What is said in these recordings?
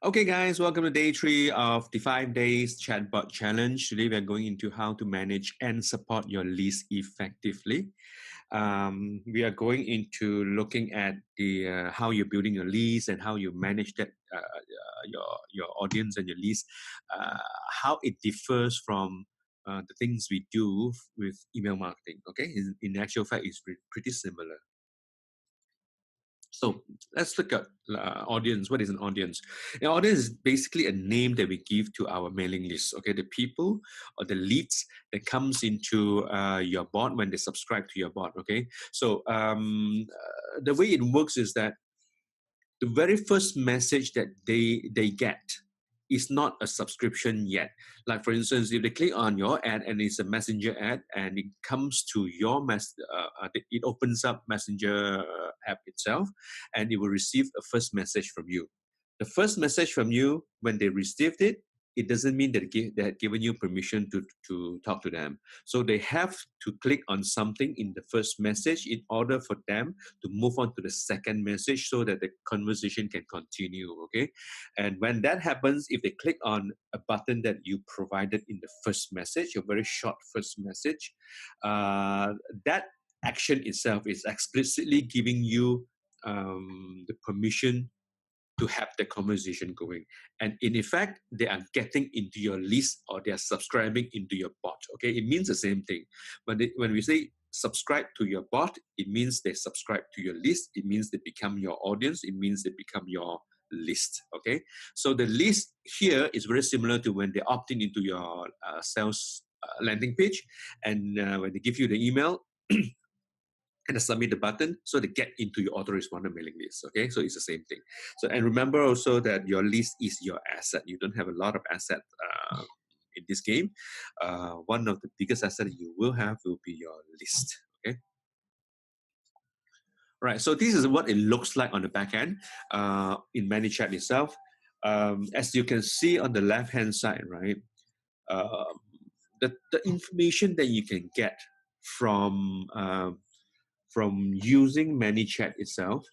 Okay, guys, welcome to day 3 of the 5 days chatbot challenge. Today, we are going into how to manage and support your list effectively. We are going into looking at the how you're building your list and how you manage that your audience and your list, how it differs from the things we do with email marketing. Okay, in actual fact, it's pretty similar. So let's look at audience. What is an audience? An audience is basically a name that we give to our mailing list. Okay, the people or the leads that comes into your bot when they subscribe to your bot. Okay, so the way it works is that the very first message that they get is not a subscription yet. Like for instance, if they click on your ad and it's a messenger ad and it comes to your it opens up messenger app itself and it will receive a first message from you. The first message from you, when they received it, it doesn't mean that they had given you permission to talk to them. So they have to click on something in the first message in order for them to move on to the second message so that the conversation can continue. Okay, and when that happens, if they click on a button that you provided in the first message, a very short first message, that action itself is explicitly giving you the permission to have the conversation going. And in effect, they are getting into your list or they are subscribing into your bot. Okay, it means the same thing. When we say subscribe to your bot, it means they subscribe to your list. It means they become your audience. It means they become your list. Okay, so the list here is very similar to when they opt in into your sales landing page, and when they give you the email. And submit the button so they get into your autoresponder mailing list. Okay, so it's the same thing. So, and remember also that your list is your asset. You don't have a lot of asset in this game. One of the biggest assets you will have will be your list. Okay. Right. So this is what it looks like on the back end in ManyChat itself. As you can see on the left hand side, right, the information that you can get from using ManyChat itself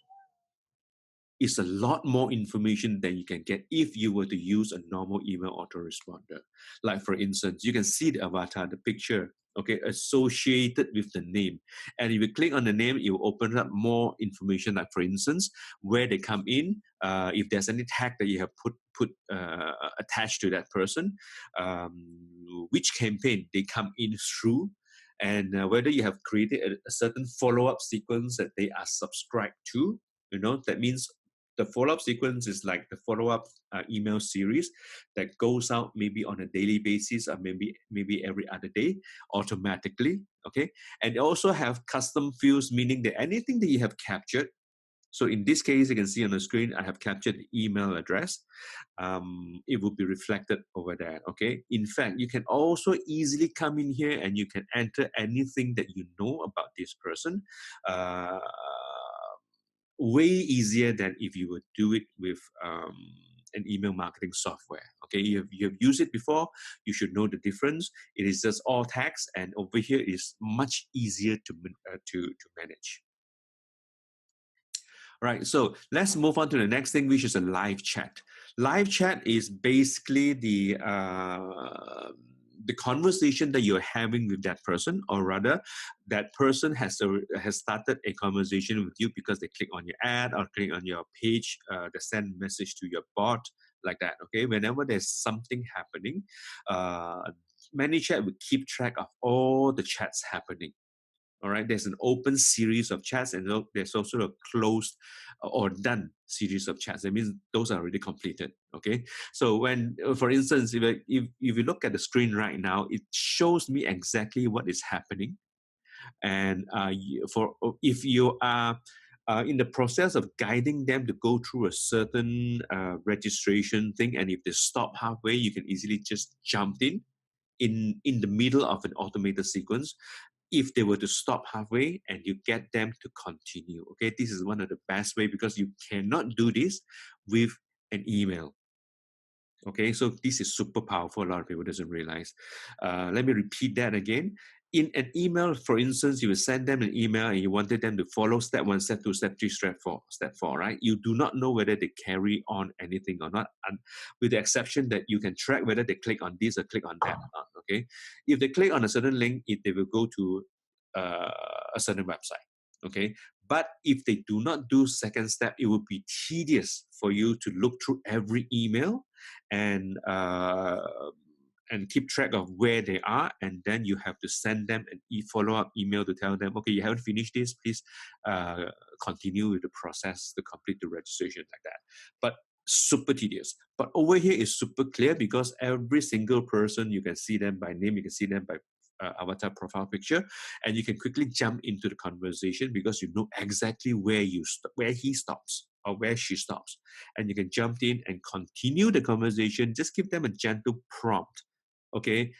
is a lot more information than you can get if you were to use a normal email autoresponder. Like for instance, you can see the avatar, the picture, okay, associated with the name. And if you click on the name, it will open up more information. Like for instance, where they come in, if there's any tag that you have put attached to that person, which campaign they come in through, and whether you have created a certain follow-up sequence that they are subscribed to. That means the follow-up sequence is like the follow-up email series that goes out maybe on a daily basis or maybe every other day automatically. Okay, and they also have custom fields, meaning that anything that you have captured. So in this case, you can see on the screen, I have captured the email address. It will be reflected over there. Okay. In fact, you can also easily come in here and you can enter anything that you know about this person. Way easier than if you would do it with an email marketing software. Okay, you have used it before, you should know the difference. It is just all text, and over here it is much easier to manage. All right, so let's move on to the next thing, which is a live chat. Live chat is basically the conversation that you're having with that person, or rather, that person has started a conversation with you because they click on your ad or click on your page, they send message to your bot, like that. Okay, whenever there's something happening, ManyChat will keep track of all the chats happening. All right, there's an open series of chats, and there's also a closed or done series of chats. That means those are already completed. Okay, so when, for instance, if you look at the screen right now, it shows me exactly what is happening. And if you are in the process of guiding them to go through a certain registration thing, and if they stop halfway, you can easily just jump in the middle of an automated sequence if they were to stop halfway and you get them to continue. Okay, this is one of the best way because you cannot do this with an email. Okay, so this is super powerful. A lot of people doesn't realize. Let me repeat that again. in an email, for instance, you will send them an email and you wanted them to follow step 1, step 2, step 3, step 4, right? You do not know whether they carry on anything or not, and with the exception that you can track whether they click on this or click on that or not, okay? If they click on a certain link, they will go to a certain website, okay? But if they do not do second step, it will be tedious for you to look through every email and keep track of where they are, and then you have to send them an follow-up email to tell them, okay, you haven't finished this, please continue with the process to complete the registration, like that. But super tedious. But over here is super clear because every single person, you can see them by name, you can see them by avatar profile picture, and you can quickly jump into the conversation because you know exactly where where he stops or where she stops, and you can jump in and continue the conversation. Just give them a gentle prompt. Okay,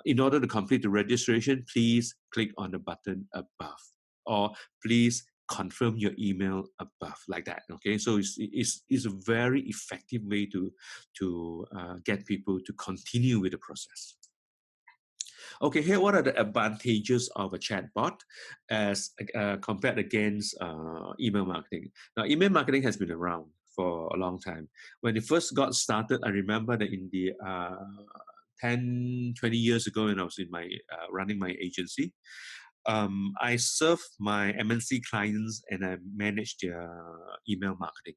in order to complete the registration, please click on the button above, or please confirm your email above, like that. Okay, so it's a very effective way to get people to continue with the process. Okay, here what are the advantages of a chatbot as compared against email marketing? Now, email marketing has been around for a long time. When it first got started, I remember that in the 10, 20 years ago when I was in my running my agency, I served my MNC clients and I managed their email marketing.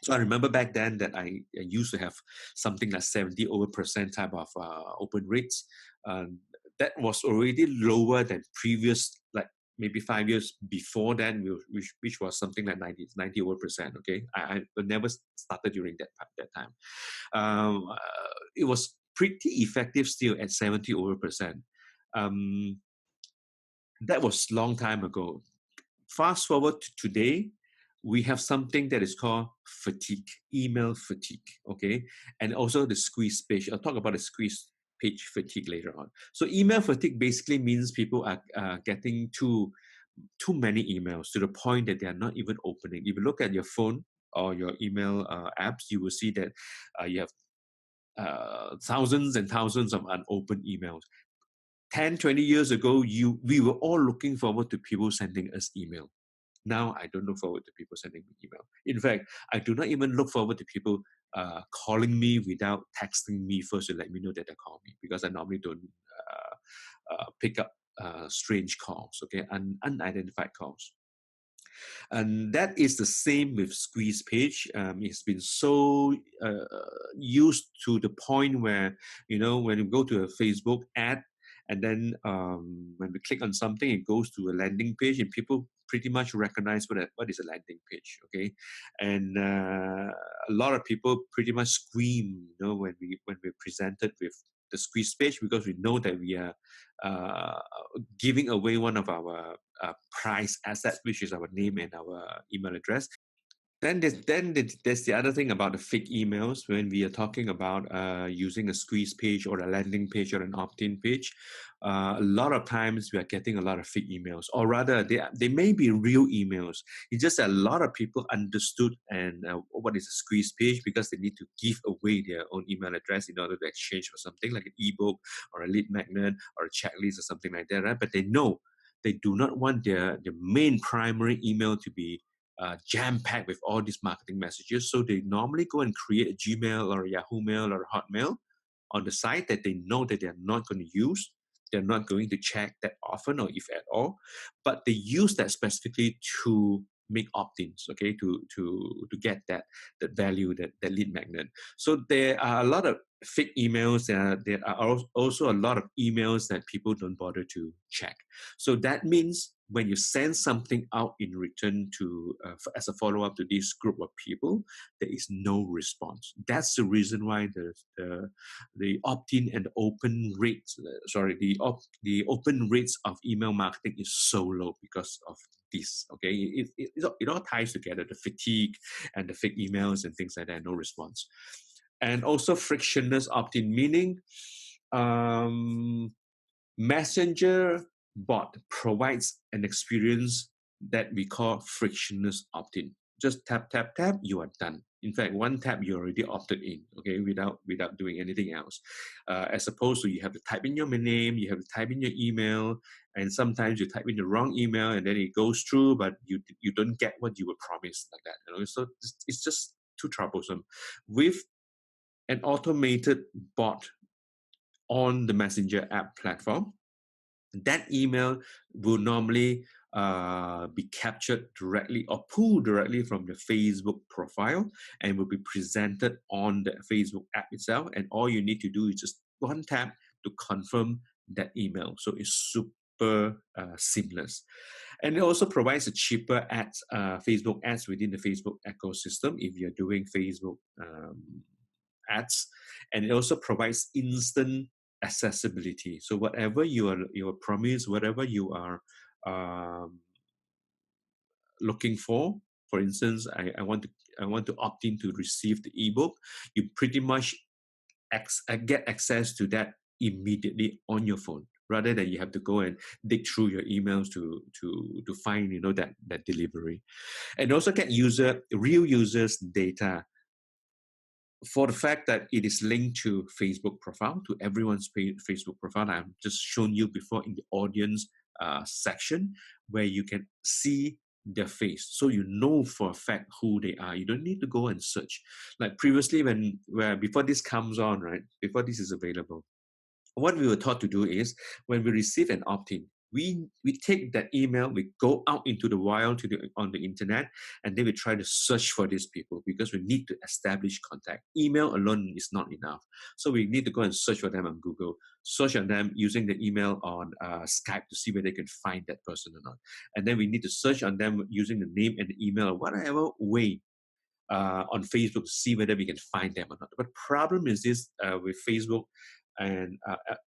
So I remember back then that I used to have something like 70 over percent type of open rates. That was already lower than previous, like maybe 5 years before then, which was something like 90 over percent. Okay, I never started during that time. It was pretty effective still at 70 over percent. That was long time ago. Fast forward to today, we have something that is called fatigue, email fatigue, okay? And also the squeeze page. I'll talk about the squeeze page fatigue later on. So email fatigue basically means people are getting too many emails to the point that they are not even opening. If you look at your phone or your email apps, you will see that you have thousands and thousands of unopened emails. 10, 20 years ago, we were all looking forward to people sending us email. Now I don't look forward to people sending me email. In fact, I do not even look forward to people calling me without texting me first to let me know that they call me, because I normally don't pick up strange calls, okay, unidentified calls. And that is the same with squeeze page. It's been so used to the point where, you know, when you go to a Facebook ad, and then when we click on something, it goes to a landing page, and people pretty much recognize what is a landing page, okay? And a lot of people pretty much scream, you know, when we're presented with the squeeze page, because we know that we are giving away one of our prize assets, which is our name and our email address. Then there's the other thing about the fake emails. When we are talking about using a squeeze page or a landing page or an opt-in page, a lot of times we are getting a lot of fake emails, or rather they may be real emails. It's just that a lot of people understood and what is a squeeze page, because they need to give away their own email address in order to exchange for something like an ebook or a lead magnet or a checklist or something like that, right? But they know they do not want their main primary email to be jam-packed with all these marketing messages. So they normally go and create a Gmail or a Yahoo Mail or a Hotmail on the site that they know that they're not going to use. They're not going to check that often, or if at all, but they use that specifically to make opt-ins, okay, to get that value, that lead magnet. So there are a lot of fake emails. There are also a lot of emails that people don't bother to check. So that means when you send something out in return to as a follow-up to this group of people, there is no response. That's the reason why the opt-in and open rates, the open rates of email marketing is so low because of this. Okay, it all ties together: the fatigue and the fake emails and things like that. No response, and also frictionless opt-in, meaning Messenger bot provides an experience that we call frictionless opt-in. Just tap, tap, tap, you are done. In fact, one tap you already opted in, okay, without doing anything else. As opposed to you have to type in your name, you have to type in your email, and sometimes you type in the wrong email and then it goes through, but you don't get what you were promised like that. So it's just too troublesome. With an automated bot on the Messenger app platform, that email will normally be captured directly or pulled directly from the Facebook profile and will be presented on the Facebook app itself. And all you need to do is just one tap to confirm that email. So it's super seamless. And it also provides a cheaper ads, Facebook ads within the Facebook ecosystem if you're doing Facebook ads. And it also provides instant accessibility. So whatever you are promised, whatever you are looking for instance, I want to opt in to receive the ebook. You pretty much get access to that immediately on your phone, rather than you have to go and dig through your emails to find that delivery. And also get real users data for the fact that it is linked to Facebook profile, to everyone's Facebook profile. I've just shown you before in the audience section, where you can see their face, so you know for a fact who they are. You don't need to go and search like previously before this comes on, right? Before this is available, what we were taught to do is when we receive an opt-in, we take that email, we go out into the wild on the internet, and then we try to search for these people because we need to establish contact. Email alone is not enough. So we need to go and search for them on Google, search on them using the email on Skype to see whether they can find that person or not. And then we need to search on them using the name and the email, whatever way on Facebook to see whether we can find them or not. But problem is this with Facebook and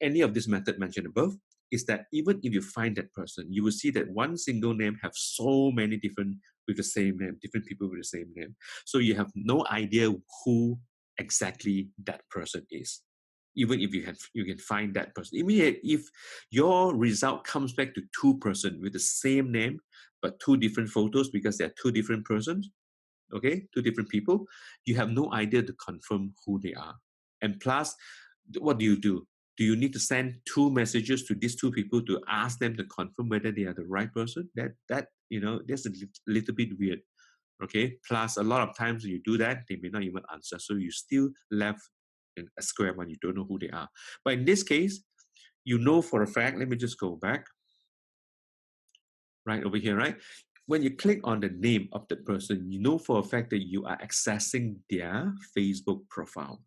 any of this method mentioned above, is that even if you find that person, you will see that one single name have so many different with the same name, different people with the same name. So you have no idea who exactly that person is. Even if you can find that person. Even if your result comes back to two person with the same name but two different photos because they're two different persons, okay, two different people, you have no idea to confirm who they are. And plus, what do? Do you need to send two messages to these two people to ask them to confirm whether they are the right person? That's a little bit weird. Okay. Plus, a lot of times when you do that, they may not even answer. So you still left in a square one. You don't know who they are. But in this case, you know for a fact. Let me just go back. Right over here, right? When you click on the name of the person, you know for a fact that you are accessing their Facebook profile.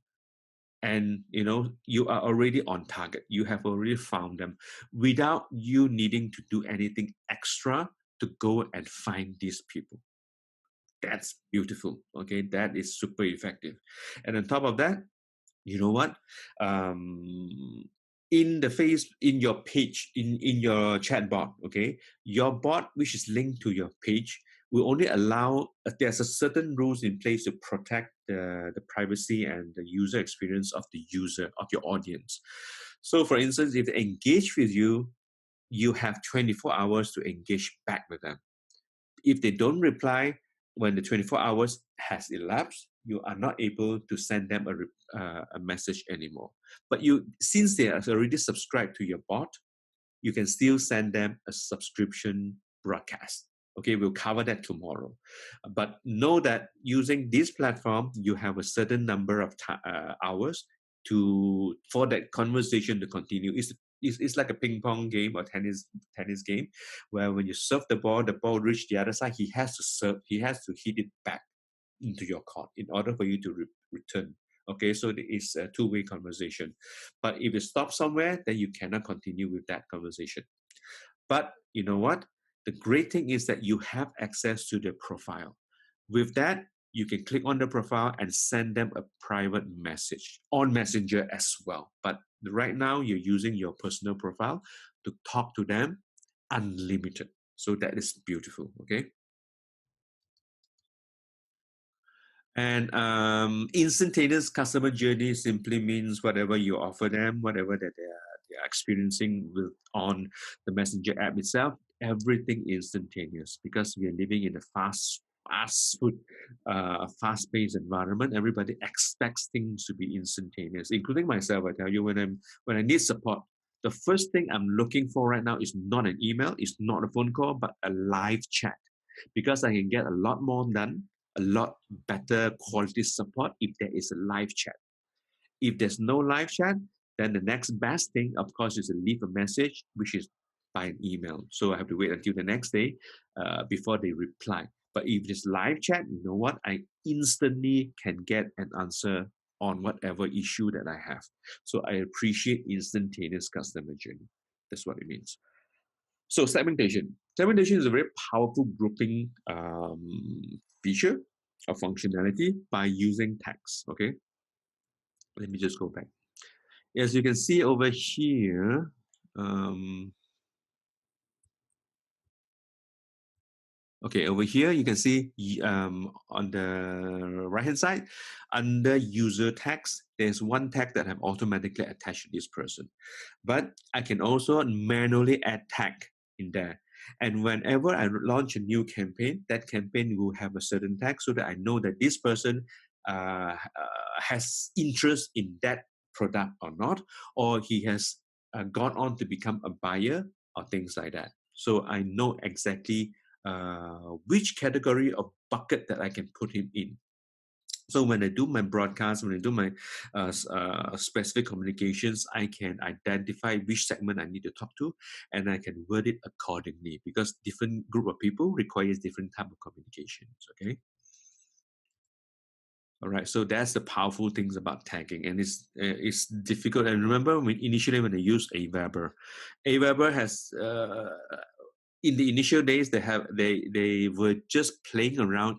And you are already on target. You have already found them without you needing to do anything extra to go and find these people. That's beautiful. Okay, that is super effective. And on top of that, you know what? In your page, in your chatbot, okay, your bot which is linked to your page will only allow, there's a certain rules in place to protect the privacy and the user experience of the user, of your audience. So for instance, if they engage with you, you have 24 hours to engage back with them. If they don't reply when the 24 hours has elapsed, you are not able to send them a message anymore. But since they are already subscribed to your bot, you can still send them a subscription broadcast. Okay, we'll cover that tomorrow. But know that using this platform, you have a certain number of hours for that conversation to continue. It's like a ping pong game or tennis game, where when you serve the ball reach the other side, he has to hit it back into your court in order for you to return. Okay, so it's a two-way conversation. But if you stop somewhere, then you cannot continue with that conversation. But you know what? The great thing is that you have access to their profile. With that, you can click on the profile and send them a private message on Messenger as well. But right now, you're using your personal profile to talk to them unlimited. So that is beautiful, okay? And instantaneous customer journey simply means whatever you offer them, whatever that they're experiencing on the Messenger app itself, everything instantaneous, because we are living in a fast-paced environment. Everybody expects things to be instantaneous, including myself. I tell you, when I need support, the first thing I'm looking for right now is not an email, it's not a phone call, but a live chat, because I can get a lot more done, a lot better quality support if there is a live chat. If there's no live chat, then the next best thing, of course, is to leave a message, which is by an email. So I have to wait until the next day before they reply. But if it's live chat, you know what? I instantly can get an answer on whatever issue that I have. So I appreciate instantaneous customer journey. That's what it means. So segmentation. Segmentation is a very powerful grouping feature or functionality by using text. Okay, let me just go back. As you can see over here, um, okay, over here you can see on the right hand side, under user tags, there's one tag that I'm automatically attached to this person. But I can also manually add tag in there. And whenever I launch a new campaign, that campaign will have a certain tag so that I know that this person has interest in that product or not, or he has gone on to become a buyer or things like that. So I know exactly which category of bucket that I can put him in. So when I do my broadcast, when I do my specific communications, I can identify which segment I need to talk to, and I can word it accordingly, because different group of people requires different type of communications. Okay. All right. So that's the powerful things about tagging, and it's difficult. And remember, when I used Aweber has in the initial days they were just playing around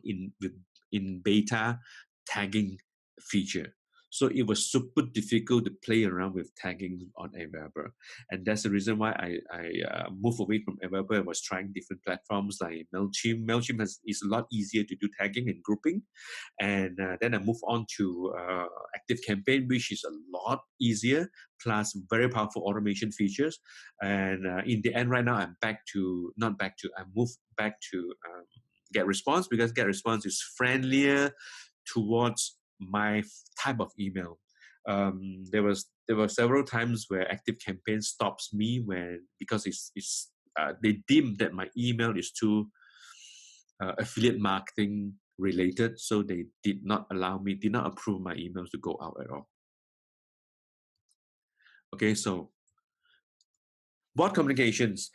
in beta tagging feature. So it was super difficult to play around with tagging on Aweber, and that's the reason why I moved away from Aweber. I was trying different platforms like Mailchimp. Mailchimp is a lot easier to do tagging and grouping, and then I moved on to Active Campaign, which is a lot easier, plus very powerful automation features. And in the end, right now, I moved back to Get Response, because Get Response is friendlier towards my type of email. There were several times where Active Campaign stops me because they deem that my email is too affiliate marketing related, so they did not approve my emails to go out at all. Okay, so bot communications.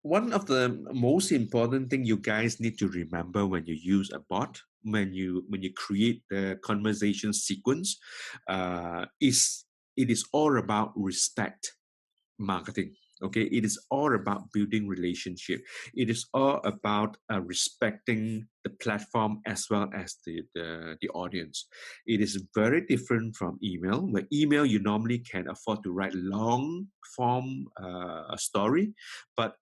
One of the most important thing you guys need to remember when you use a bot, when you create the conversation sequence, is it is all about respect marketing. Okay, it is all about building relationship. It is all about respecting the platform as well as the audience. It is very different from email, where email you normally can afford to write long form story, but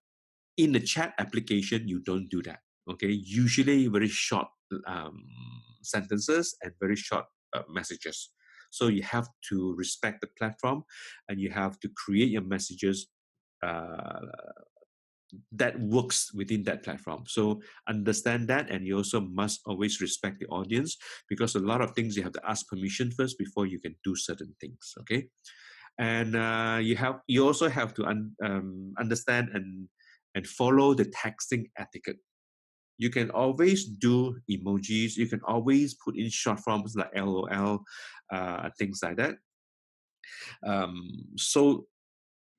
in the chat application you don't do that. Okay, usually very short um, sentences and very short messages. So you have to respect the platform, and you have to create your messages uh, that works within that platform. So understand that, and you also must always respect the audience, because a lot of things you have to ask permission first before you can do certain things. Okay, and you also have to understand and follow the texting etiquette. You can always do emojis. You can always put in short forms like LOL, things like that. So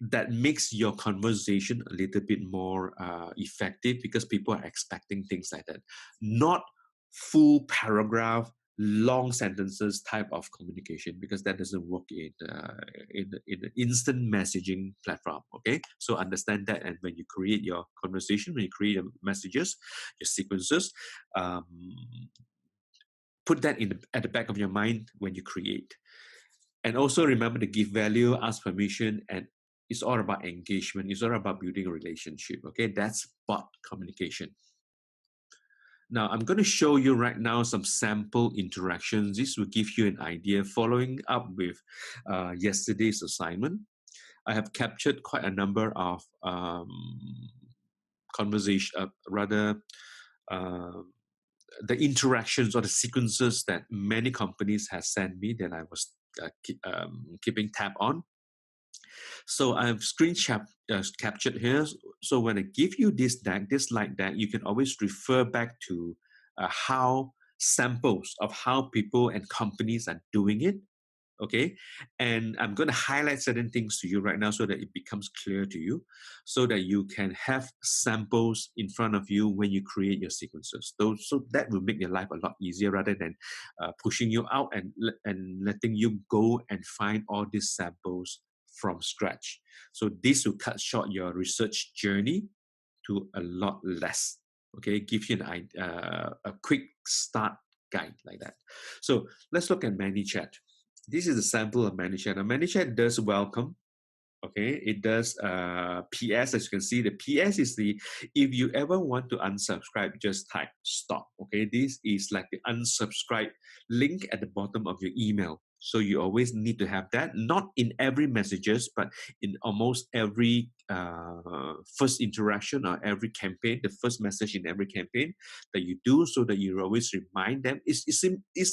that makes your conversation a little bit more effective, because people are expecting things like that, not full paragraph, long sentences type of communication, because that doesn't work in the instant messaging platform. Okay, so understand that, and when you create your conversation, when you create your messages, your sequences, um, put that at the back of your mind when you create. And also remember to give value, ask permission, and it's all about engagement. It's all about building a relationship. Okay, that's bot communication. Now, I'm going to show you right now some sample interactions. This will give you an idea. Following up with yesterday's assignment, I have captured quite a number of conversation, rather um, the interactions or the sequences that many companies have sent me that I was keeping tab on. So I've captured here. So when I give you this deck, this slide deck, you can always refer back to how samples of how people and companies are doing it. Okay, and I'm going to highlight certain things to you right now so that it becomes clear to you, so that you can have samples in front of you when you create your sequences. So that will make your life a lot easier rather than pushing you out and letting you go and find all these samples from scratch. So this will cut short your research journey to a lot less. Okay, give you a quick start guide like that. So let's look at ManyChat. This is a sample of ManyChat. Now, ManyChat does welcome. Okay, it does PS. As you can see, the PS is the, if you ever want to unsubscribe, just type stop. Okay, this is like the unsubscribe link at the bottom of your email. So you always need to have that, not in every messages, but in almost every first interaction or every campaign, the first message in every campaign that you do, so that you always remind them. It's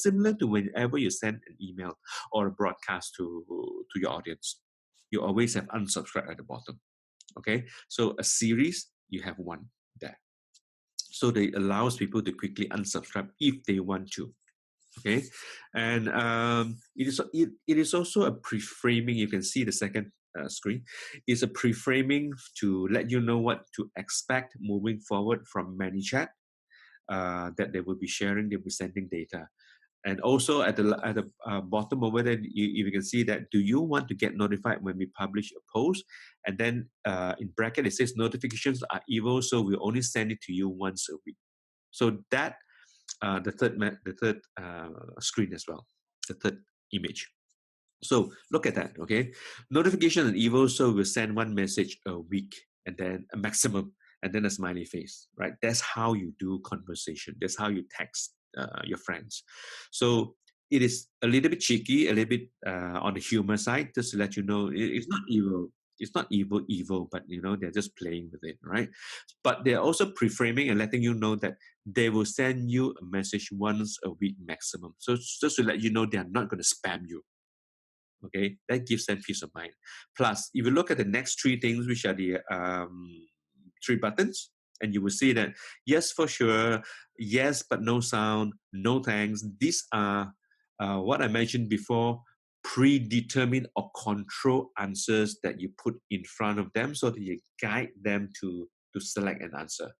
similar to whenever you send an email or a broadcast to your audience. You always have unsubscribe at the bottom. Okay, so a series, you have one there. So it allows people to quickly unsubscribe if they want to. Okay, and it is also a pre-framing. You can see the second screen. It's a pre-framing to let you know what to expect moving forward from ManyChat. That they will be sharing, they'll be sending data. And also at the bottom over there, you can see that, do you want to get notified when we publish a post? And then in bracket, it says notifications are evil, so we only send it to you once a week. So that, the third screen as well, the third image. So look at that, okay? Notification and evil, so we'll send one message a week and then a maximum and then a smiley face, right? That's how you do conversation. That's how you text your friends. So it is a little bit cheeky, a little bit on the humor side, just to let you know it's not evil. It's not evil, but they're just playing with it, right? But they're also pre-framing and letting you know that they will send you a message once a week maximum. So just to let you know, they are not going to spam you. Okay, that gives them peace of mind. Plus, if you look at the next three things, which are the three buttons, and you will see that yes, for sure, yes, but no sound, no thanks. These are what I mentioned before, predetermined or control answers that you put in front of them so that you guide them to select an answer.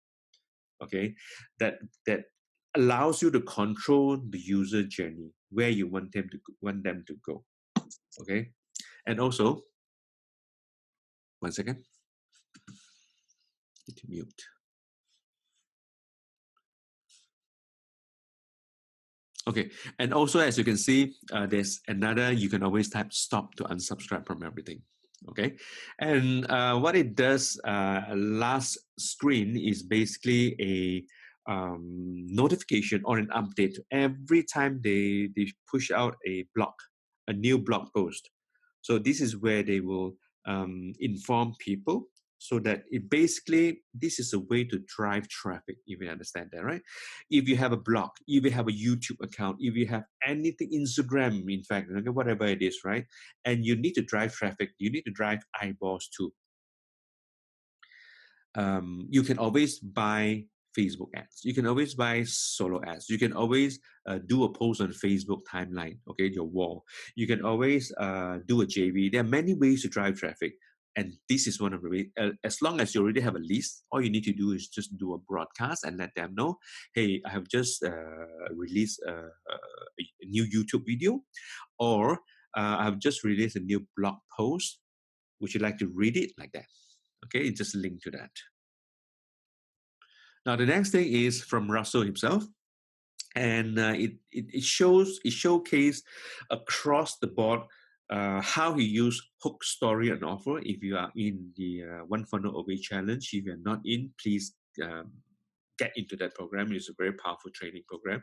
Okay, that allows you to control the user journey where you want them to go. Okay, and also, one second, need to mute. Okay, and also as you can see, there's another, you can always type stop to unsubscribe from everything. Okay, and what it does, last screen is basically a notification or an update every time they push out a new blog post. So this is where they will inform people, so that it basically, this is a way to drive traffic, if you understand that, right? If you have a blog, if you have a YouTube account, if you have anything, Instagram, in fact, whatever it is, right? And you need to drive traffic, you need to drive eyeballs too. You can always buy Facebook ads. You can always buy solo ads. You can always do a post on Facebook timeline, okay, your wall. You can always do a JV. There are many ways to drive traffic. And this is one of the ways. As long as you already have a list, all you need to do is just do a broadcast and let them know, hey, I have just released a new YouTube video, or I have just released a new blog post. Would you like to read it? Like that. Okay, just link to that. Now, the next thing is from Russell himself, and it showcased across the board how he used hook, story, and offer. If you are in the One Funnel Away Challenge, if you're not in, please get into that program. It's a very powerful training program.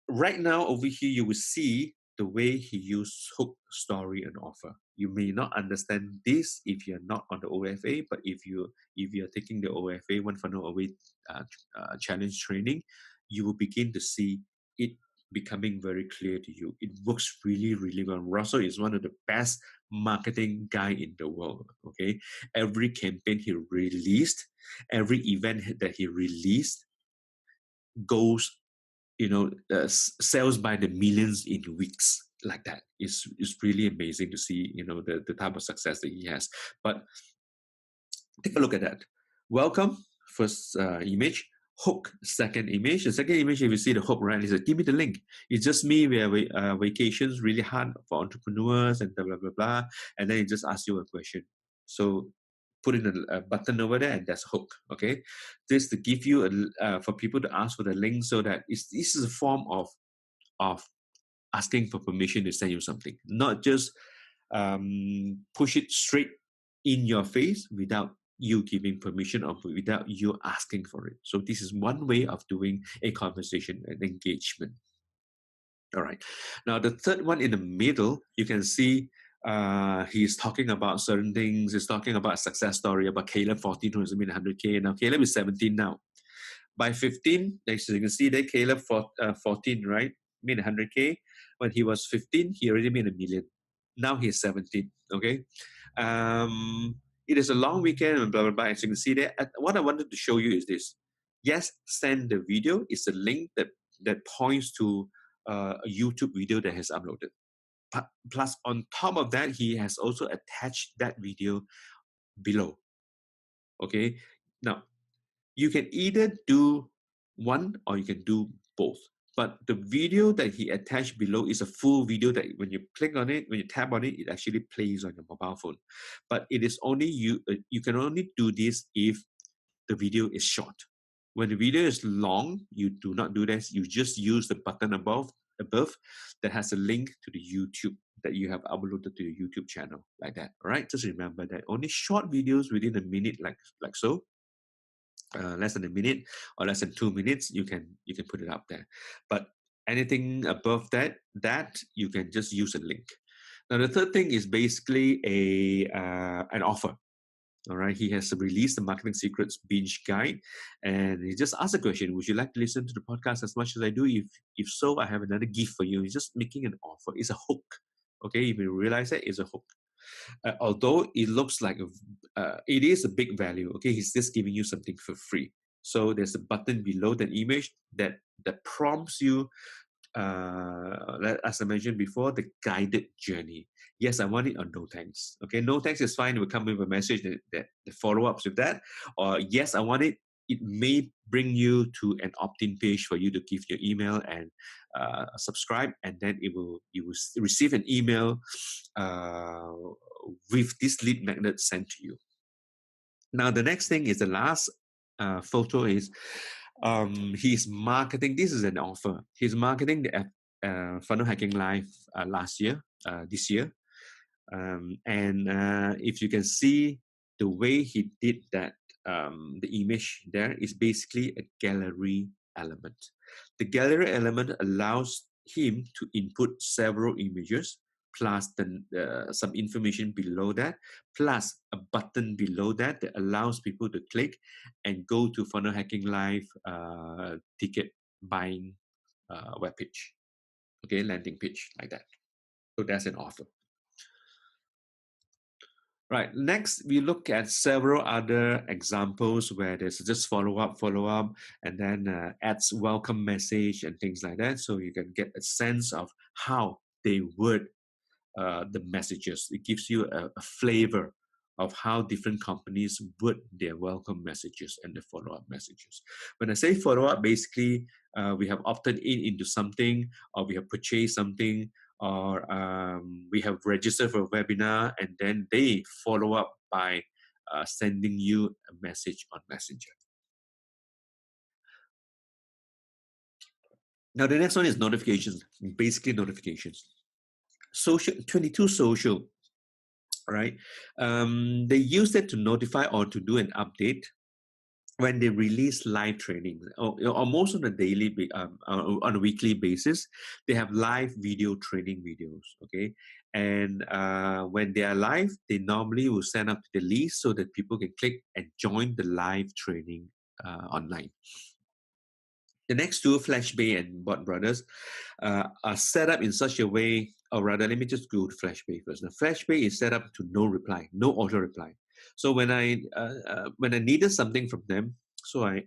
Right now, over here, you will see the way he used hook, story, and offer. You may not understand this if you're not on the OFA, but if you're taking the OFA One Funnel Away challenge training, you will begin to see it becoming very clear to you. It works really, really well. Russell is one of the best marketing guy in the world. Okay, every campaign he released, every event that he released goes, sells by the millions in weeks like that. It's really amazing to see, the type of success that he has. But take a look at that. Welcome, first image. Hook, second image. The second image, if you see the hook, right, he said, give me the link. It's just me. We have vacations really hard for entrepreneurs and blah, blah, blah, blah. And then he just asks you a question. So put in a button over there and that's hook, okay? This to give you, for people to ask for the link so that this is a form of asking for permission to send you something, not just push it straight in your face without you giving permission or without you asking for it. So this is one way of doing a conversation and engagement. All right. Now the third one in the middle, you can see he's talking about certain things. He's talking about a success story about Caleb 14 who has made 100K. Now Caleb is 17 now. By 15, as you can see there, Caleb 14, right, made 100K. When he was 15, he already made 1 million. Now he's 17, okay? It is a long weekend and blah, blah, blah. As you can see there, what I wanted to show you is this. Yes, send the video. It's a link that points to a YouTube video that has uploaded. Plus, on top of that, he has also attached that video below, okay? Now, you can either do one or you can do both. But the video that he attached below is a full video that when you click on it, when you tap on it, it actually plays on your mobile phone. But it is only you can only do this if the video is short. When the video is long, you do not do this. You just use the button above that has a link to the YouTube that you have uploaded to your YouTube channel, like that. All right, just remember that only short videos within a minute, like so. Less than a minute or less than 2 minutes, you can put it up there. But anything above that you can just use a link. Now the third thing is basically an offer. All right, he has released the Marketing Secrets Binge Guide, and he just asked a question: would you like to listen to the podcast as much as I do? If so, I have another gift for you. He's just making an offer. It's a hook. Okay, if you realize that, it's a hook. Although it looks like it is a big value, okay, he's just giving you something for free. So there's a button below that image that prompts you, as I mentioned before, the guided journey. Yes, I want it, or no thanks. Okay, no thanks is fine. It will come with a message that follow-ups with that. Or yes, I want it. It may bring you to an opt-in page for you to give your email and subscribe, and then you will receive an email with this lead magnet sent to you. Now the next thing is the last photo is he's marketing. This is an offer. He's marketing the Funnel Hacking Live this year. And if you can see the way he did that, the image there is basically a gallery element. The gallery element allows him to input several images plus some information below that, plus a button below that allows people to click and go to Funnel Hacking Live ticket buying webpage. Okay, landing page like that. So that's an offer. Right, next we look at several other examples where there's just follow-up, and then adds welcome message and things like that. So you can get a sense of how they word the messages. It gives you a flavor of how different companies word their welcome messages and the follow-up messages. When I say follow-up, basically we have opted into something, or we have purchased something, or we have registered for a webinar, and then they follow up by sending you a message on Messenger. Now the next one is notifications, basically notifications. Social, 22 Social, right? They use it to notify or to do an update when they release live training, or most on a on a weekly basis, they have live video training videos. Okay, and when they are live, they normally will send up the list so that people can click and join the live training online. The next two, Flash Bay and Bot Brothers, are set up in such a way, or rather, let me just go to Flash Bay first. Now, Flash Bay is set up to no reply, no auto reply. So when I needed something from them, so I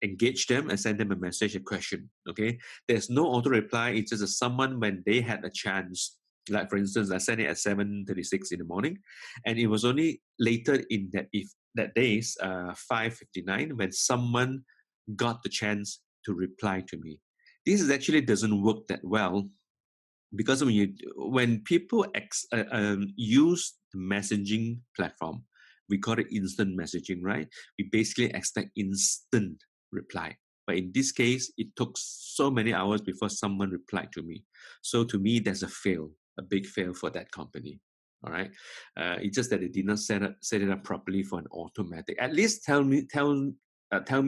engage them, I send them a message, a question. Okay, there's no auto reply. It's just someone when they had a chance. Like for instance, I sent it at 7:36 in the morning, and it was only later in that day's 5:59 when someone got the chance to reply to me. This is actually doesn't work that well because when people use the messaging platform, we call it instant messaging, right? We basically expect instant reply. But in this case, it took so many hours before someone replied to me. So to me, there's a big fail for that company. All right, it's just that they did not set it up properly for an automatic. At least tell me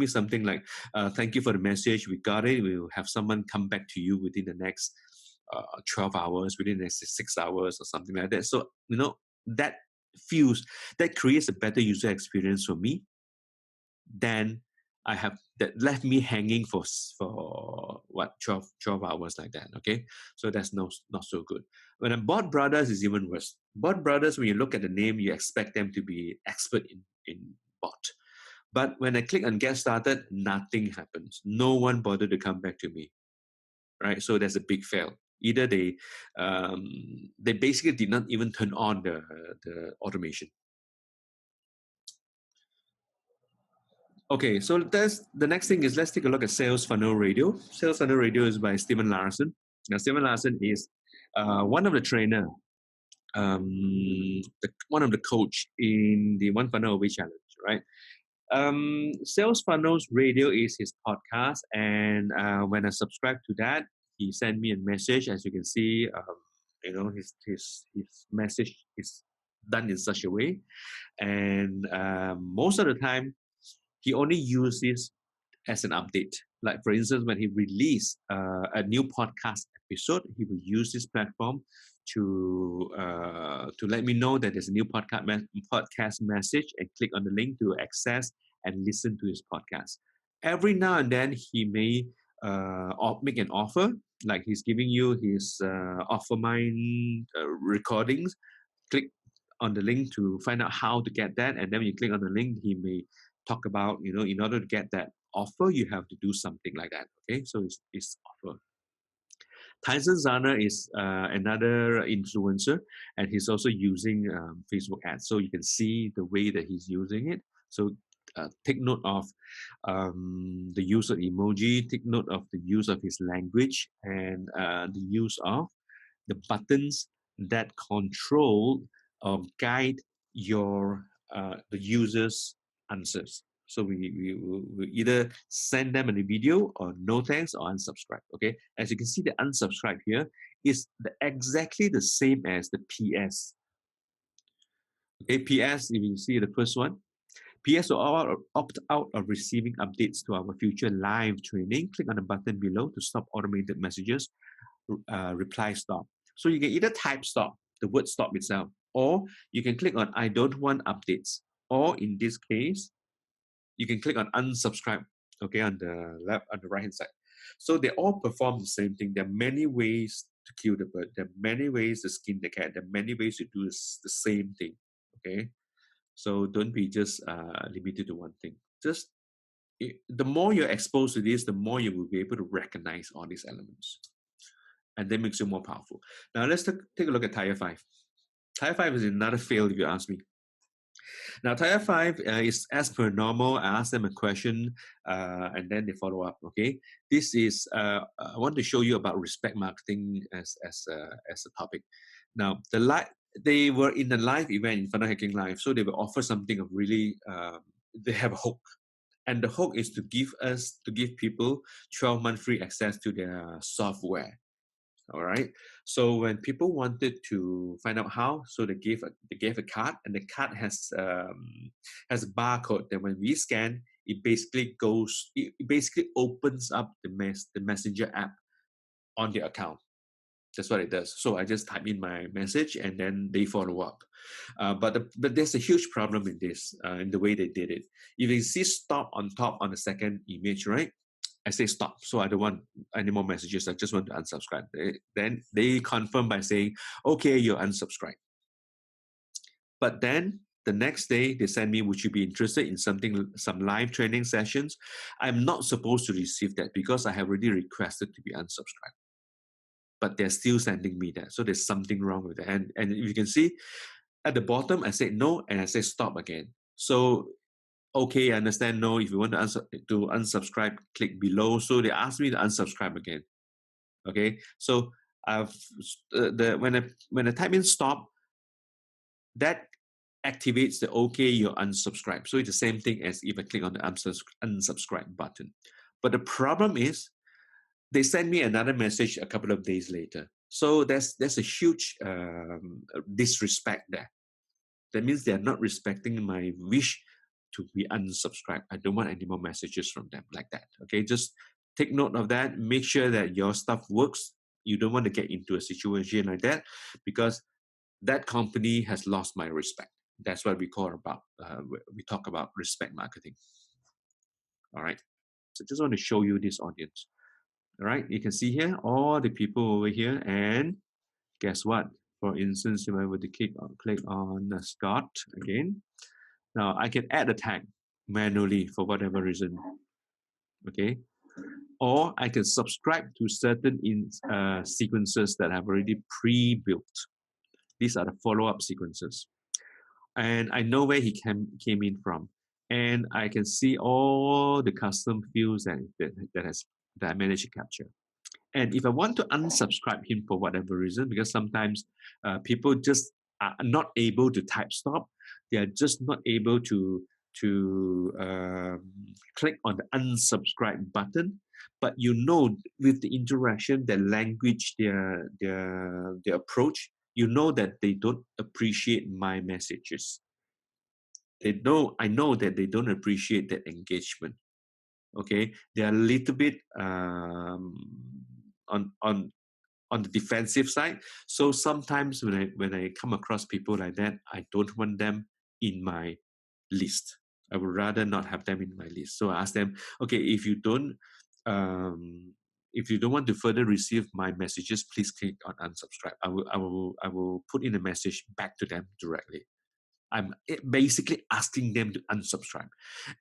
something like, "Thank you for the message. We got it. We will have someone come back to you within the next 12 hours, within the next 6 hours or something like that." So, that that creates a better user experience for me than I have that left me hanging for what 12 hours like that. Okay, so that's not so good. When a Bot Brothers is even worse. Bot Brothers, when you look at the name, you expect them to be expert in bot. But when I click on get started, nothing happens. No one bothered to come back to me, right? So that's a big fail. Either they basically did not even turn on the automation. Okay, so that's the next thing is let's take a look at Sales Funnel Radio. Sales Funnel Radio is by Stephen Larson. Now, Stephen Larson is one of the trainer, one of the coach in the One Funnel Away Challenge, right? Sales Funnels Radio is his podcast, and when I subscribe to that, he sent me a message. As you can see, his message is done in such a way, and most of the time, he only uses as an update. Like for instance, when he released a new podcast episode, he will use this platform to let me know that there's a new podcast message and click on the link to access and listen to his podcast. Every now and then, he may make an offer, like he's giving you his offer mine recordings. Click on the link to find out how to get that, and then when you click on the link, he may talk about, in order to get that offer, you have to do something like that. Okay, so it's offer. Tyson Zahner is another influencer, and he's also using Facebook ads. So you can see the way that he's using it. So take note of the use of emoji, take note of the use of his language, and the use of the buttons that control or guide your the user's answers. So we either send them a video or no thanks or unsubscribe. Okay, as you can see, the unsubscribe here is exactly the same as the PS. Okay, PS. If you see the first one, PS will opt out of receiving updates to our future live training. Click on the button below to stop automated messages. Reply stop. So you can either type stop, the word stop itself, or you can click on I don't want updates. Or in this case, you can click on unsubscribe, okay, on the right hand side. So they all perform the same thing. There are many ways to kill the bird. There are many ways to skin the cat. There are many ways to do the same thing. Okay. So don't be just limited to one thing. The more you're exposed to this, the more you will be able to recognize all these elements. And that makes you more powerful. Now let's take a look at Tier 5. Tier 5 is another fail if you ask me. Now, Tier 5 is as per normal. I ask them a question and then they follow up. Okay, this is I want to show you about respect marketing as a topic. Now, they were in a live event in Funnel Hacking Live, so they will offer something of really. They have a hook, and the hook is to give people 12-month free access to their software. All right. So when people wanted to find out how, so they gave a card, and the card has a barcode that when we scan, it basically opens up the messenger app on the account. That's what it does. So I just type in my message and then they follow up. But there's a huge problem in this, in the way they did it. If you see stop on top on the second image, right? I say stop. So I don't want any more messages. I just want to unsubscribe. Then they confirm by saying, okay, you're unsubscribed. But then the next day they send me, would you be interested in some live training sessions? I'm not supposed to receive that because I have already requested to be unsubscribed. But they're still sending me that. So there's something wrong with that. And if you can see at the bottom, I say no and I say stop again. So, okay, I understand no. If you want to unsubscribe, click below. So they ask me to unsubscribe again. Okay, so when I type in stop, that activates the okay, you're unsubscribed. So it's the same thing as if I click on the unsubscribe button. But the problem is they send me another message a couple of days later. So there's a huge disrespect there. That means they're not respecting my wish to be unsubscribed. I don't want any more messages from them like that. Okay, just take note of that. Make sure that your stuff works. You don't want to get into a situation like that because that company has lost my respect. That's what we talk about respect marketing. All right. So just want to show you this audience. All right. You can see here all the people over here, and guess what? For instance, if I were to click on Scott again, now I can add a tag manually for whatever reason. Okay. Or I can subscribe to certain sequences that I've already pre-built. These are the follow-up sequences. And I know where he came in from. And I can see all the custom fields that I managed to capture. And if I want to unsubscribe him for whatever reason, because sometimes people just are not able to type stop, they are just not able to click on the unsubscribe button. But with the interaction, their language, their approach, that they don't appreciate my messages. I know that they don't appreciate that engagement. Okay, they are a little bit on the defensive side. So sometimes when I come across people like that, I don't want them in my list. I would rather not have them in my list. So I ask them, okay, if you don't want to further receive my messages, please click on unsubscribe. I will put in a message back to them directly. I'm basically asking them to unsubscribe.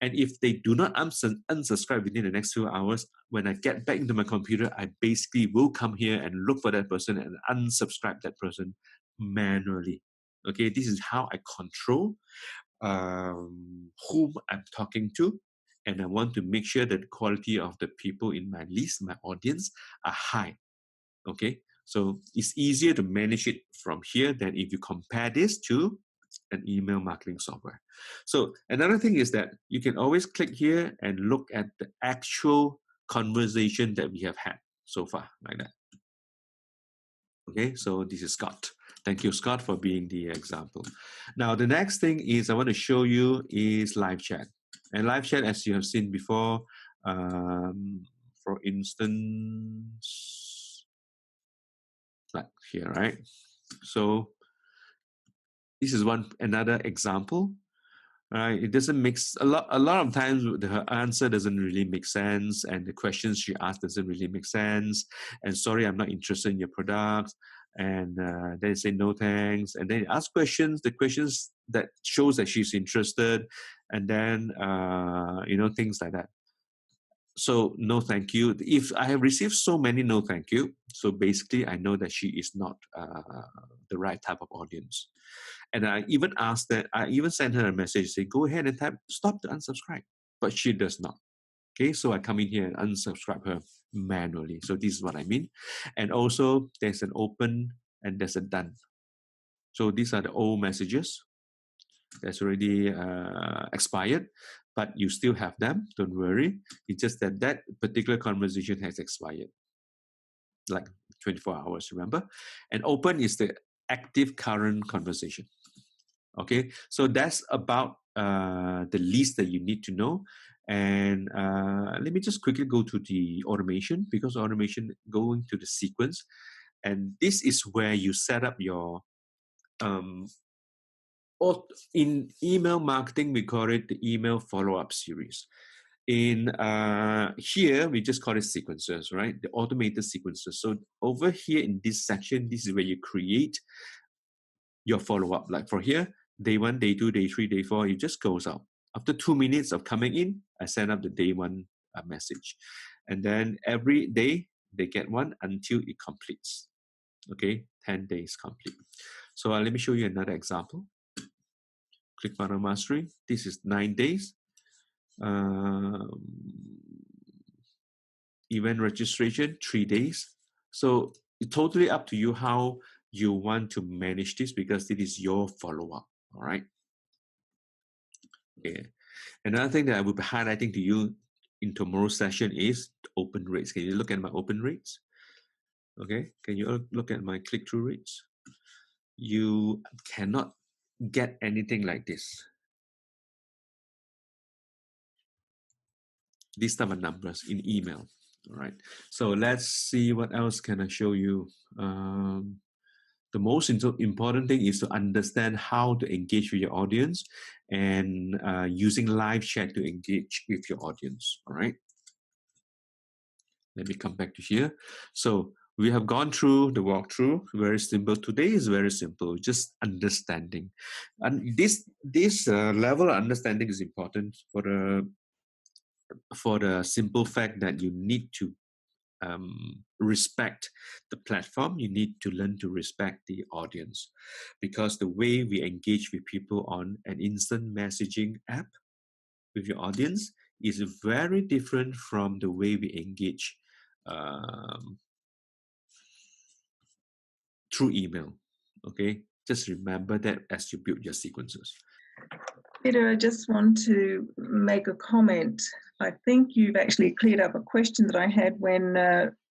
And if they do not unsubscribe within the next few hours, when I get back into my computer, I basically will come here and look for that person and unsubscribe that person manually. Okay, this is how I control whom I'm talking to. And I want to make sure that the quality of the people in my list, my audience, are high. Okay, so it's easier to manage it from here than if you compare this to an email marketing software. So another thing is that you can always click here and look at the actual conversation that we have had so far, like that. Okay, so this is Scott. Thank you, Scott, for being the example. Now, the next thing is I want to show you is live chat. And live chat, as you have seen before, for instance, like here, right? So this is another example. Right? It doesn't make a lot of times her answer doesn't really make sense, and the questions she asked doesn't really make sense. And sorry, I'm not interested in your product. And they say no thanks, and then ask questions. The questions that shows that she's interested, and then things like that. So no thank you. If I have received so many no thank you, so basically I know that she is not the right type of audience. And I even sent her a message, say, go ahead and type stop to unsubscribe. But she does not. Okay, so I come in here and unsubscribe her manually. So this is what I mean. And also there's an open and there's a done. So these are the old messages that's already expired, but you still have them. Don't worry. It's just that particular conversation has expired, like 24 hours, remember? And open is the active current conversation. Okay, so that's about the list that you need to know. And let me just quickly go to the automation, because automation going to the sequence. And this is where you set up your, or in email marketing, we call it the email follow-up series. In here, we just call it sequences, right? The automated sequences. So over here in this section, this is where you create your follow-up. Like for here, day 1, day 2, day 3, day 4, it just goes out. After 2 minutes of coming in, I send up the day 1 message. And then every day, they get one until it completes. Okay, 10 days complete. So let me show you another example. Click Funnel Mastery. This is 9 days. Event registration, 3 days. So it's totally up to you how you want to manage this, because it is your follow-up. All right. Okay. Another thing that I will be highlighting to you in tomorrow's session is open rates. Can you look at my open rates? Okay. Can you look at my click-through rates? You cannot get anything like this. These type of numbers in email. All right. So let's see what else can I show you. The most important thing is to understand how to engage with your audience, and using live chat to engage with your audience. All right. Let me come back to here. So we have gone through the walkthrough. Very simple. Today is very simple. Just understanding, and this level of understanding is important for the simple fact that you need to respect the platform. You need to learn to respect the audience, because the way we engage with people on an instant messaging app with your audience is very different from the way we engage through email. Okay, just remember that as you build your sequences. Peter, I just want to make a comment. I think you've actually cleared up a question that I had when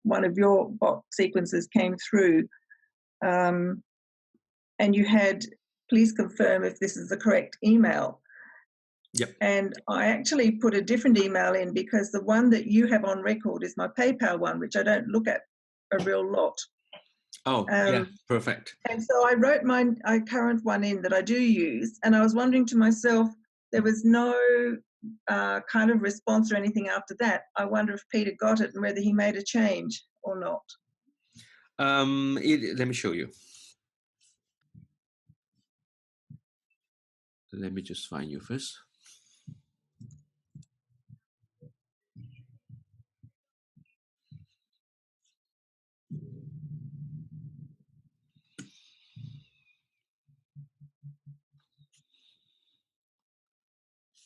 one of your bot sequences came through. And you had, please confirm if this is the correct email. Yep. And I actually put a different email in, because the one that you have on record is my PayPal one, which I don't look at a real lot. Oh, yeah, perfect. And so I wrote my current one in that I do use, and I was wondering to myself, there was no kind of response or anything after that. I wonder if Peter got it and whether he made a change or not. Let me show you. Let me just find you first.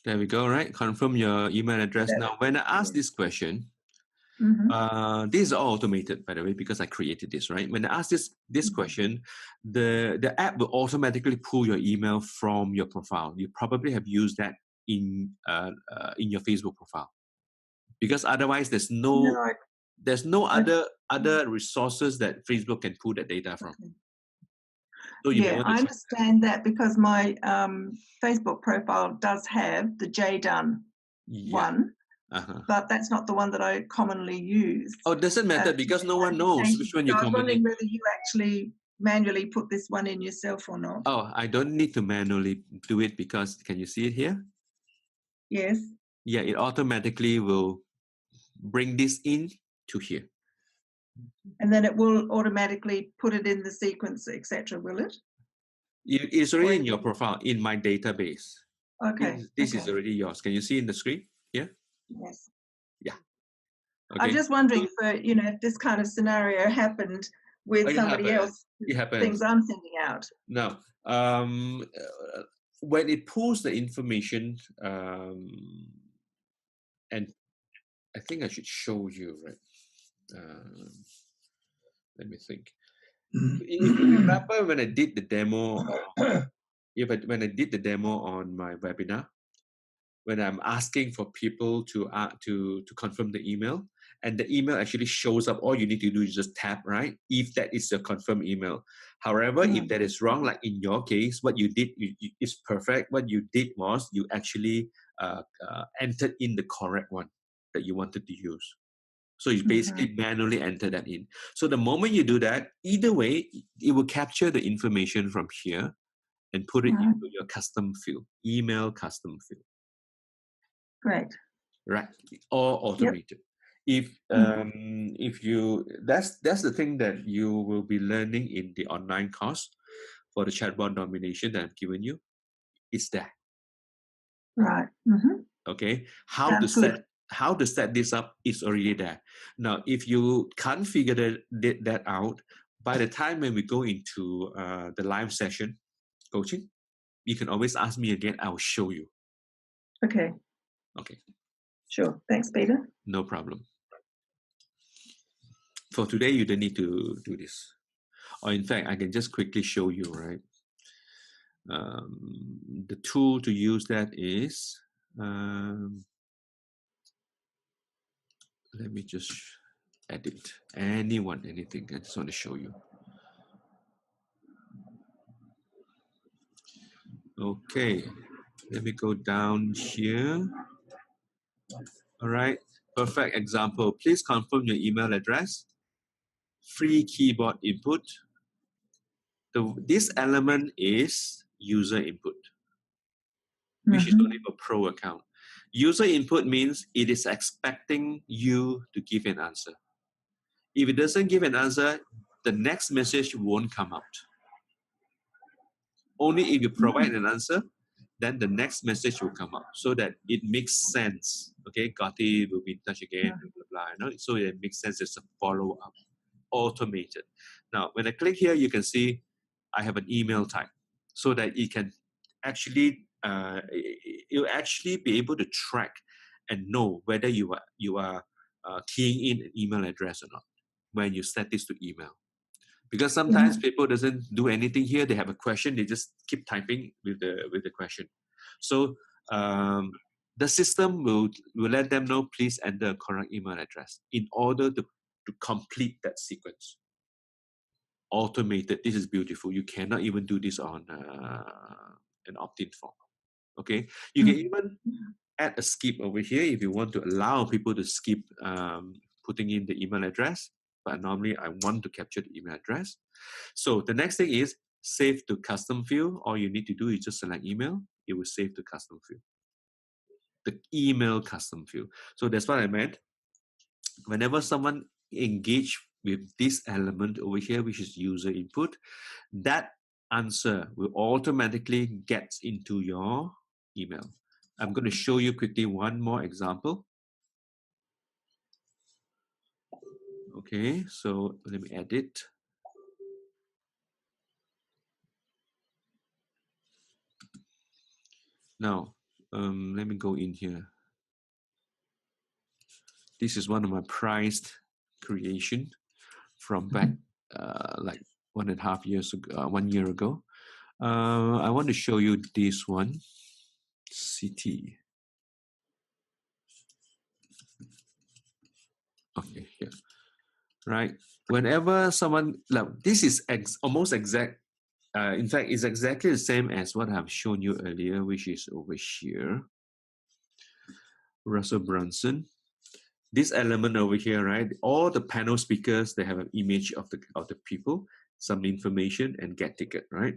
There we go, right? Confirm your email address. Now, when I ask this question, this is all automated, by the way, because I created this, right? When I ask this question, the app will automatically pull your email from your profile. You probably have used that in your Facebook profile, because otherwise there's no other resources that Facebook can pull that data from. So yeah, I understand that, because my Facebook profile does have the JDone one, but that's not the one that I commonly use. Oh, it doesn't matter, because no one knows which one you commonly. I was wondering whether you actually manually put this one in yourself or not. Oh, I don't need to manually do it, because can you see it here? Yes. Yeah, it automatically will bring this in to here. And then it will automatically put it in the sequence, etc., will it? It's already in your profile, in my database. Okay. This is already yours. Can you see in the screen here? Yes. Yeah. Okay. I'm just wondering if this kind of scenario happened with somebody else, things I'm sending out. No. When it pulls the information, and I think I should show you, right? Let me think. If you remember when I did the demo, when I did the demo on my webinar, when I'm asking for people to confirm the email, and the email actually shows up, all you need to do is just tap, right? If that is a confirmed email. However, if that is wrong, like in your case, what you did is perfect. What you did was you actually entered in the correct one that you wanted to use. So you Mm-hmm. basically manually enter that in. So the moment you do that, either way, it will capture the information from here and put it Right. into your custom field, email custom field, Great. right? Or automated. If you that's the thing that you will be learning in the online course for the chatbot domination that I've given you. It's there. Right. Mm-hmm. Okay, Sounds good. how to set this up is already there. Now if you can't figure that out, by the time when we go into the live session coaching, you can always ask me again. I will show you. Okay. Okay, Sure. Thanks, Peter. no problem. For today you don't need to do this, or in fact I can just quickly show you, right? The tool to use that is let me just edit anything. I just want to show you. Okay, let me go down here. All right, perfect example. Please confirm your email address. Free keyboard input. This element is user input, which is only for pro account. User input means it is expecting you to give an answer. If it doesn't give an answer, the next message won't come out. Only if you provide an answer, then the next message will come out so that it makes sense. Okay, got it, we'll be in touch again, blah, blah, blah. So it makes sense. It's a follow up, automated. Now, when I click here, you can see I have an email type so that it can actually, you'll actually be able to track and know whether you are keying in an email address or not when you set this to email. Because sometimes people doesn't do anything here. They have a question. They just keep typing with the question. So the system will let them know, please enter a correct email address in order to complete that sequence. Automated. This is beautiful. You cannot even do this on an opt-in form. Okay. You can even add a skip over here if you want to allow people to skip putting in the email address. But normally I want to capture the email address. So the next thing is save to custom field. All you need to do is just select email. It will save to custom field. The email custom field. So that's what I meant. Whenever someone engage with this element over here, which is user input, that answer will automatically get into your email. I'm going to show you quickly one more example. Okay, so let me edit. Now, let me go in here. This is one of my prized creation from back like 1.5 years ago, 1 year ago. I want to show you this one, city. Okay, here, right? Whenever someone, like, this is almost exact. In fact, it's exactly the same as what I've shown you earlier, which is over here. Russell Brunson. This element over here, right? All the panel speakers, they have an image of the people, some information, and get ticket, right?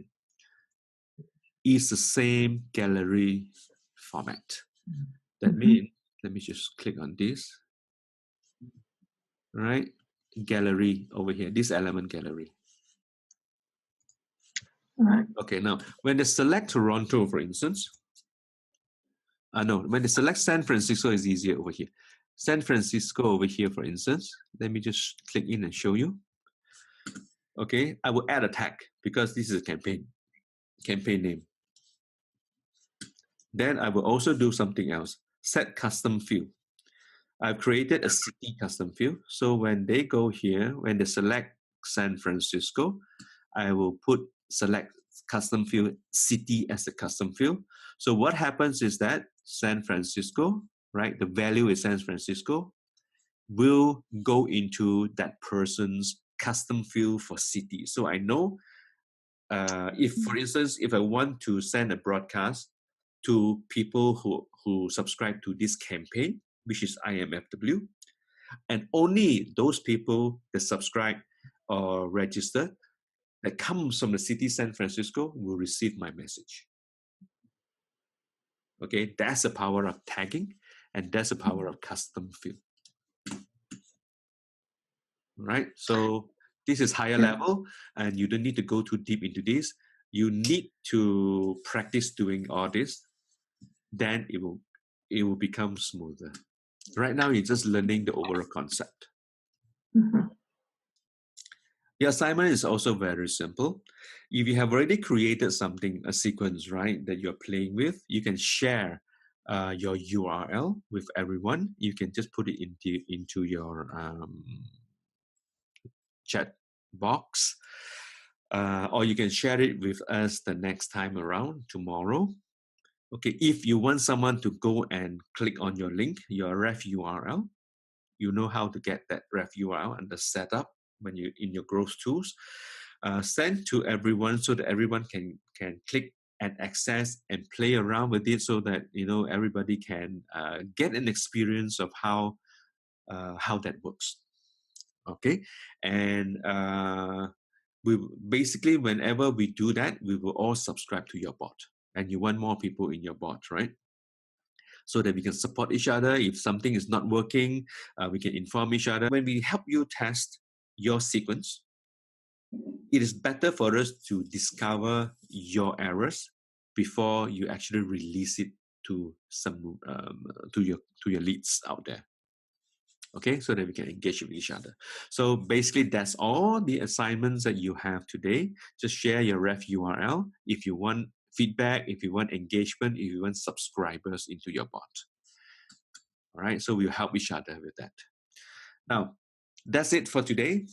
It's the same gallery format. That means, let me just click on this, right? Gallery over here, this element gallery. Right. Okay, now when they select Toronto, for instance, no, when they select San Francisco, is easier over here. San Francisco over here, for instance, let me just click in and show you. Okay, I will add a tag because this is a campaign name. Then I will also do something else, set custom field. I've created a city custom field. So when they go here, when they select San Francisco, I will select custom field city as a custom field. So what happens is that San Francisco, right? The value is San Francisco, will go into that person's custom field for city. So I know if, for instance, if I want to send a broadcast to people who subscribe to this campaign, which is IMFW, and only those people that subscribe or register that comes from the city San Francisco will receive my message. Okay, that's the power of tagging, and that's the power of custom field. Right? So this is higher level, and you don't need to go too deep into this. You need to practice doing all this, then it will become smoother. Right now, you're just learning the overall concept. Mm-hmm. The assignment is also very simple. If you have already created something, a sequence, right, that you're playing with, you can share your URL with everyone. You can just put it into your chat box, or you can share it with us the next time around, tomorrow. Okay, if you want someone to go and click on your link, your ref URL, you know how to get that ref URL and the setup when you in your growth tools. Send to everyone so that everyone can click and access and play around with it, so that everybody can get an experience of how that works. Okay, and we basically, whenever we do that, we will all subscribe to your bot, and you want more people in your bot, right? So that we can support each other. If something is not working, we can inform each other. When we help you test your sequence, it is better for us to discover your errors before you actually release it to your leads out there. Okay, so that we can engage with each other. So basically, that's all the assignments that you have today. Just share your ref URL if you want feedback, if you want engagement, if you want subscribers into your bot. All right, so we'll help each other with that. Now, that's it for today.